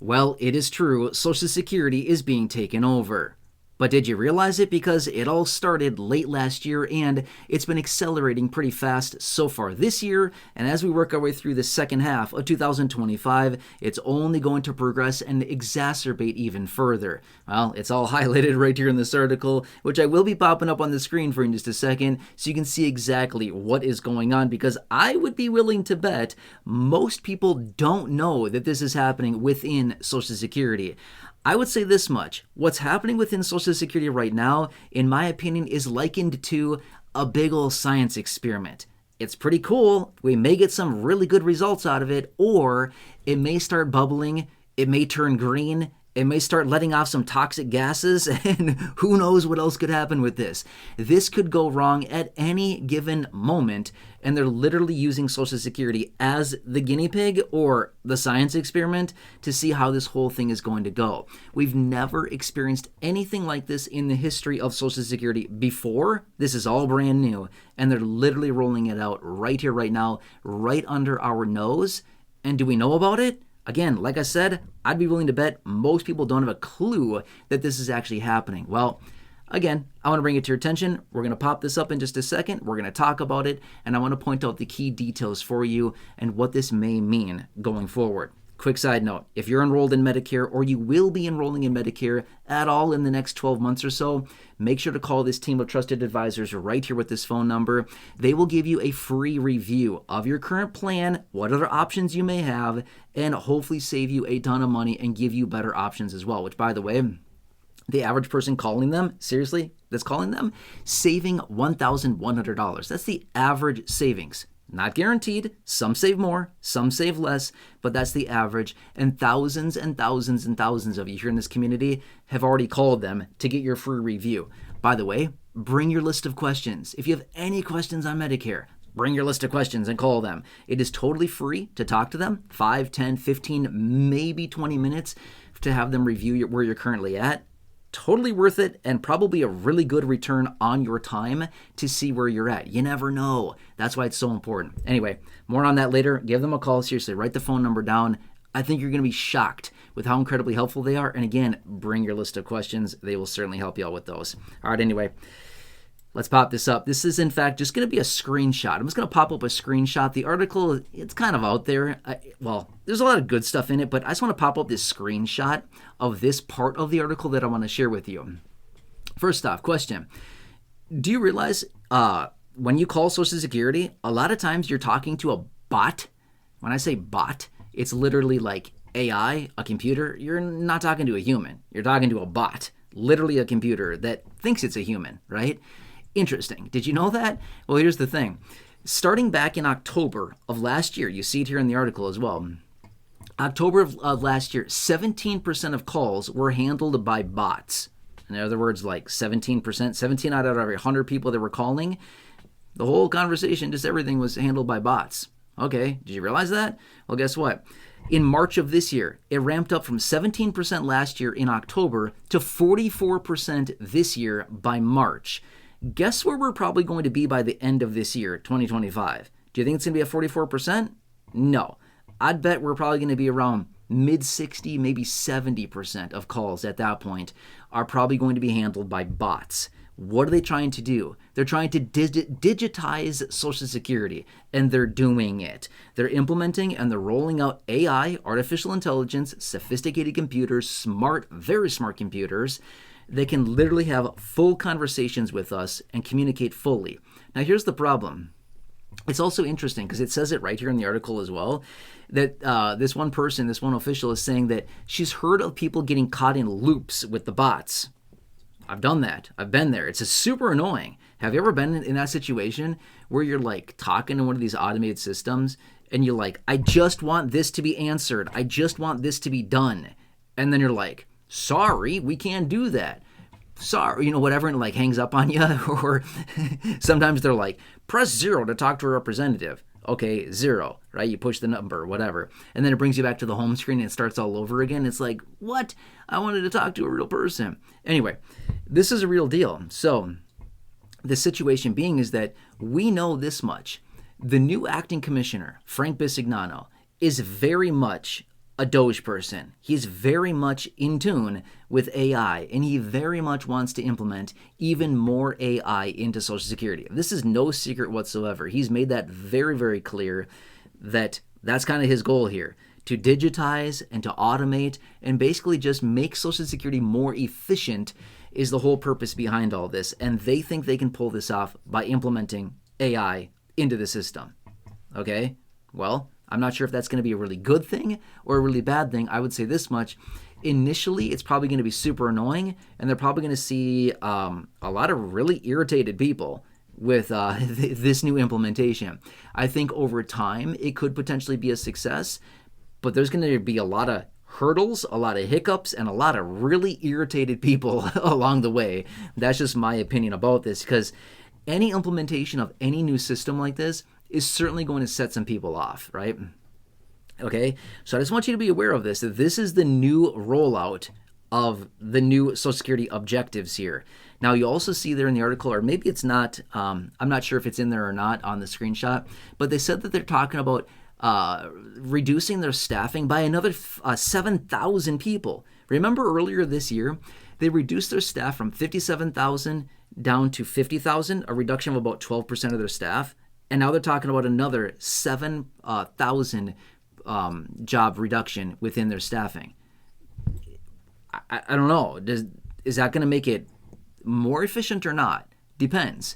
Well, it is true, Social Security is being taken over. But did you realize it? Because it all started late last year and it's been accelerating pretty fast so far this year. And as we work our way through the second half of 2025, it's only going to progress and exacerbate even further. Well, it's all highlighted right here in this article, which I will be popping up on the screen for in just a second so you can see exactly what is going on, because I would be willing to bet most people don't know that this is happening within Social Security. I would say this much. What's happening within Social Security right now, in my opinion, is likened to a big old science experiment. It's pretty cool. We may get some really good results out of it, or it may start bubbling, it may turn green, it may start letting off some toxic gases, and who knows what else could happen with this. This could go wrong at any given moment, and they're literally using Social Security as the guinea pig or the science experiment to see how this whole thing is going to go. We've never experienced anything like this in the history of Social Security before. This is all brand new, and they're literally rolling it out right here, right now, right under our nose. And do we know about it? Again, like I said, I'd be willing to bet most people don't have a clue that this is actually happening. Well, again, I want to bring it to your attention. We're going to pop this up in just a second. We're going to talk about it, and I want to point out the key details for you and what this may mean going forward. Quick side note, if you're enrolled in Medicare or you will be enrolling in Medicare at all in the next 12 months or so, make sure to call this team of trusted advisors right here with this phone number. They will give you a free review of your current plan, what other options you may have, and hopefully save you a ton of money and give you better options as well, which, by the way, the average person calling them, seriously, that's calling them, saving $1,100. That's the average savings. Not guaranteed. Some save more, some save less, but that's the average. And thousands and thousands and thousands of you here in this community have already called them to get your free review. By the way, bring your list of questions. If you have any questions on Medicare, bring your list of questions and call them. It is totally free to talk to them, 5, 10, 15, maybe 20 minutes to have them review where you're currently at. Totally worth it, and probably a really good return on your time to see where you're at. You never know. That's why it's so important. Anyway, more on that later. Give them a call. Seriously, write the phone number down. I think you're going to be shocked with how incredibly helpful they are. And again, bring your list of questions. They will certainly help you out with those. All right, anyway, let's pop this up. This is, in fact, just going to be a screenshot. I'm just going to pop up a screenshot. The article, it's kind of out there. Well, there's a lot of good stuff in it, but I just want to pop up this screenshot of this part of the article that I want to share with you. First off, question. Do you realize when you call Social Security, a lot of times you're talking to a bot? When I say bot, it's literally like AI, a computer. You're not talking to a human. You're talking to a bot, literally a computer that thinks it's a human, right? Interesting. Did you know that? Well, here's the thing. Starting back in October of last year, you see it here in the article as well. October of last year, 17% of calls were handled by bots. In other words, like 17%, 17 out of every 100 people that were calling, the whole conversation, just everything was handled by bots. Okay, did you realize that? Well, guess what? In March of this year, it ramped up from 17% last year in October to 44% this year by March. Guess where we're probably going to be by the end of this year, 2025? Do you think it's going to be at 44%? No. I'd bet we're probably going to be around mid-60, maybe 70% of calls at that point are probably going to be handled by bots. What are they trying to do? They're trying to digitize Social Security, and they're doing it. They're implementing and they're rolling out AI, artificial intelligence, sophisticated computers, smart, very smart computers. They can literally have full conversations with us and communicate fully. Now, here's the problem. It's also interesting because it says it right here in the article as well, that this one person, this one official is saying that she's heard of people getting caught in loops with the bots. I've done that. I've been there. It's super annoying. Have you ever been in that situation where you're like talking to one of these automated systems and you're like, I just want this to be answered. I just want this to be done. And then you're like, sorry, we can't do that. Sorry, whatever, and like hangs up on you. Or sometimes they're like, press 0 to talk to a representative. Okay, 0, right? You push the number, whatever. And then it brings you back to the home screen and it starts all over again. It's like, what? I wanted to talk to a real person. Anyway, this is a real deal. So the situation being is that we know this much. The new acting commissioner, Frank Bisignano, is very much a Doge person. He's very much in tune with AI, and he very much wants to implement even more AI into Social Security. This is no secret whatsoever. He's made that very, very clear that that's kind of his goal here, to digitize and to automate and basically just make Social Security more efficient is the whole purpose behind all this. And they think they can pull this off by implementing AI into the system. Okay? Well, I'm not sure if that's going to be a really good thing or a really bad thing. I would say this much. Initially, it's probably going to be super annoying, and they're probably going to see a lot of really irritated people with this new implementation. I think over time, it could potentially be a success, but there's going to be a lot of hurdles, a lot of hiccups, and a lot of really irritated people along the way. That's just my opinion about this, because any implementation of any new system like this is certainly going to set some people off, right? Okay, so I just want you to be aware of this, that this is the new rollout of the new Social Security objectives here. Now, you also see there in the article, or maybe it's not, I'm not sure if it's in there or not on the screenshot, but they said that they're talking about reducing their staffing by another 7,000 people. Remember earlier this year, they reduced their staff from 57,000 down to 50,000, a reduction of about 12% of their staff. And now they're talking about another 7,000 job reduction within their staffing. I don't know. Is that going to make it more efficient or not? Depends.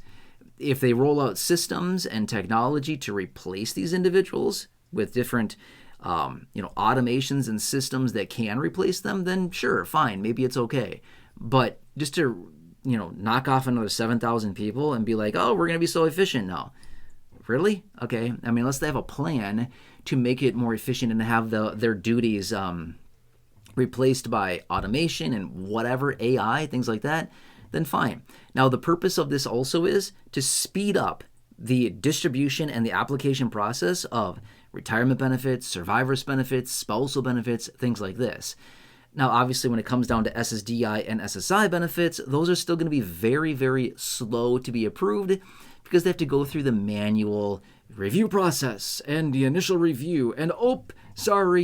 If they roll out systems and technology to replace these individuals with different automations and systems that can replace them, then sure, fine, maybe it's okay. But just to knock off another 7,000 people and be like, oh, we're going to be so efficient now. Really? Okay. I mean, unless they have a plan to make it more efficient and have their duties replaced by automation and whatever, AI, things like that, then fine. Now, the purpose of this also is to speed up the distribution and the application process of retirement benefits, survivor's benefits, spousal benefits, things like this. Now, obviously, when it comes down to SSDI and SSI benefits, those are still going to be very, very slow to be approved because they have to go through the manual review process and the initial review and,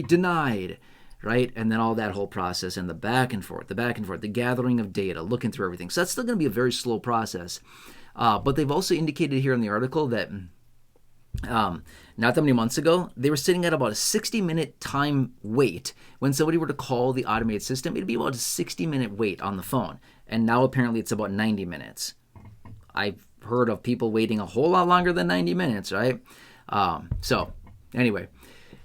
denied, right? And then all that whole process and the back and forth, the gathering of data, looking through everything. So that's still going to be a very slow process. But they've also indicated here in the article that not that many months ago, they were sitting at about a 60-minute time wait. When somebody were to call the automated system, it'd be about a 60-minute wait on the phone. And now apparently it's about 90 minutes. I've heard of people waiting a whole lot longer than 90 minutes, right? So anyway,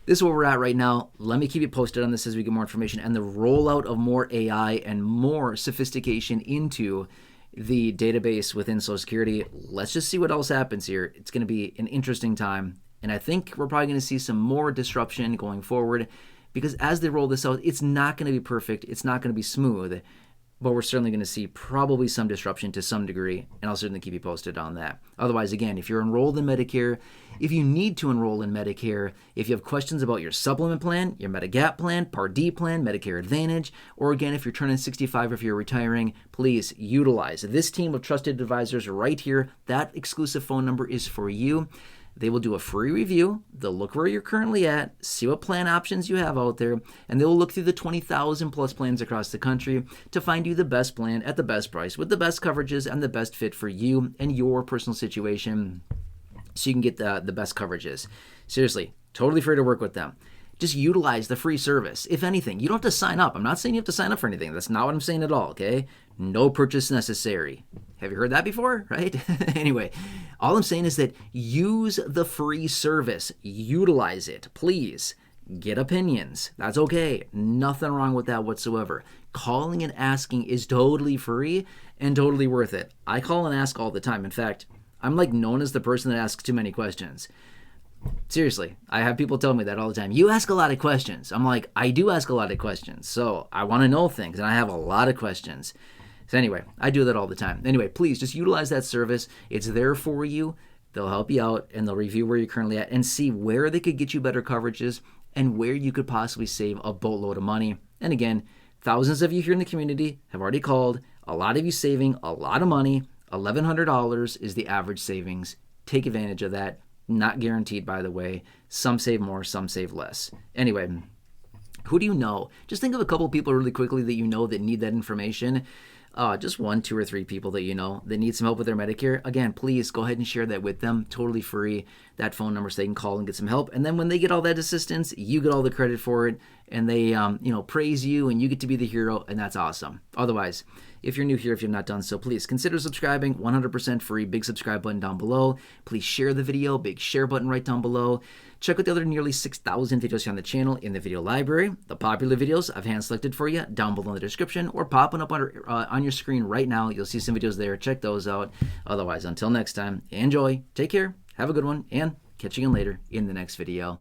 this is where we're at right now. Let me keep you posted on this as we get more information and the rollout of more AI and more sophistication into the database within Social Security. Let's just see what else happens here. It's going to be an interesting time. And I think we're probably going to see some more disruption going forward because as they roll this out, it's not going to be perfect. It's not going to be smooth. But we're certainly going to see probably some disruption to some degree, and I'll certainly keep you posted on that. Otherwise, again, if you're enrolled in Medicare, if you need to enroll in Medicare, if you have questions about your supplement plan, your Medigap plan, Part D plan, Medicare Advantage, or again, if you're turning 65 or if you're retiring, please utilize this team of trusted advisors right here. That exclusive phone number is for you. They will do a free review. They'll look where you're currently at, see what plan options you have out there, and they'll look through the 20,000 plus plans across the country to find you the best plan at the best price with the best coverages and the best fit for you and your personal situation so you can get the best coverages. Seriously, totally free to work with them. Just utilize the free service. If anything, you don't have to sign up. I'm not saying you have to sign up for anything. That's not what I'm saying at all, okay? No purchase necessary. Have you heard that before, right? Anyway, all I'm saying is that use the free service. Utilize it, please. Get opinions. That's okay. Nothing wrong with that whatsoever. Calling and asking is totally free and totally worth it. I call and ask all the time. In fact, I'm like known as the person that asks too many questions. Seriously, I have people tell me that all the time. You ask a lot of questions. I'm like, I do ask a lot of questions. So I want to know things, and I have a lot of questions. So anyway, I do that all the time. Anyway, please just utilize that service. It's there for you. They'll help you out, and they'll review where you're currently at and see where they could get you better coverages and where you could possibly save a boatload of money. And again, thousands of you here in the community have already called. A lot of you saving a lot of money. $1,100 is the average savings. Take advantage of that. Not guaranteed, by the way. Some save more, some save less. Anyway, Who do you know? Just think of a couple people really quickly that you know that need that information. Just one, two, or three people that you know that need some help with their Medicare. Again, please go ahead and share that with them. Totally free. That phone number so they can call and get some help. And then when they get all that assistance, you get all the credit for it, and they praise you, and you get to be the hero, and that's awesome. Otherwise, if you're new here, if you've not done so, please consider subscribing. 100% free. Big subscribe button down below. Please share the video. Big share button right down below. Check out the other nearly 6,000 videos here on the channel in the video library. The popular videos I've hand selected for you down below in the description or popping up on your screen right now. You'll see some videos there. Check those out. Otherwise, until next time, enjoy, take care, have a good one, and catch you again later in the next video.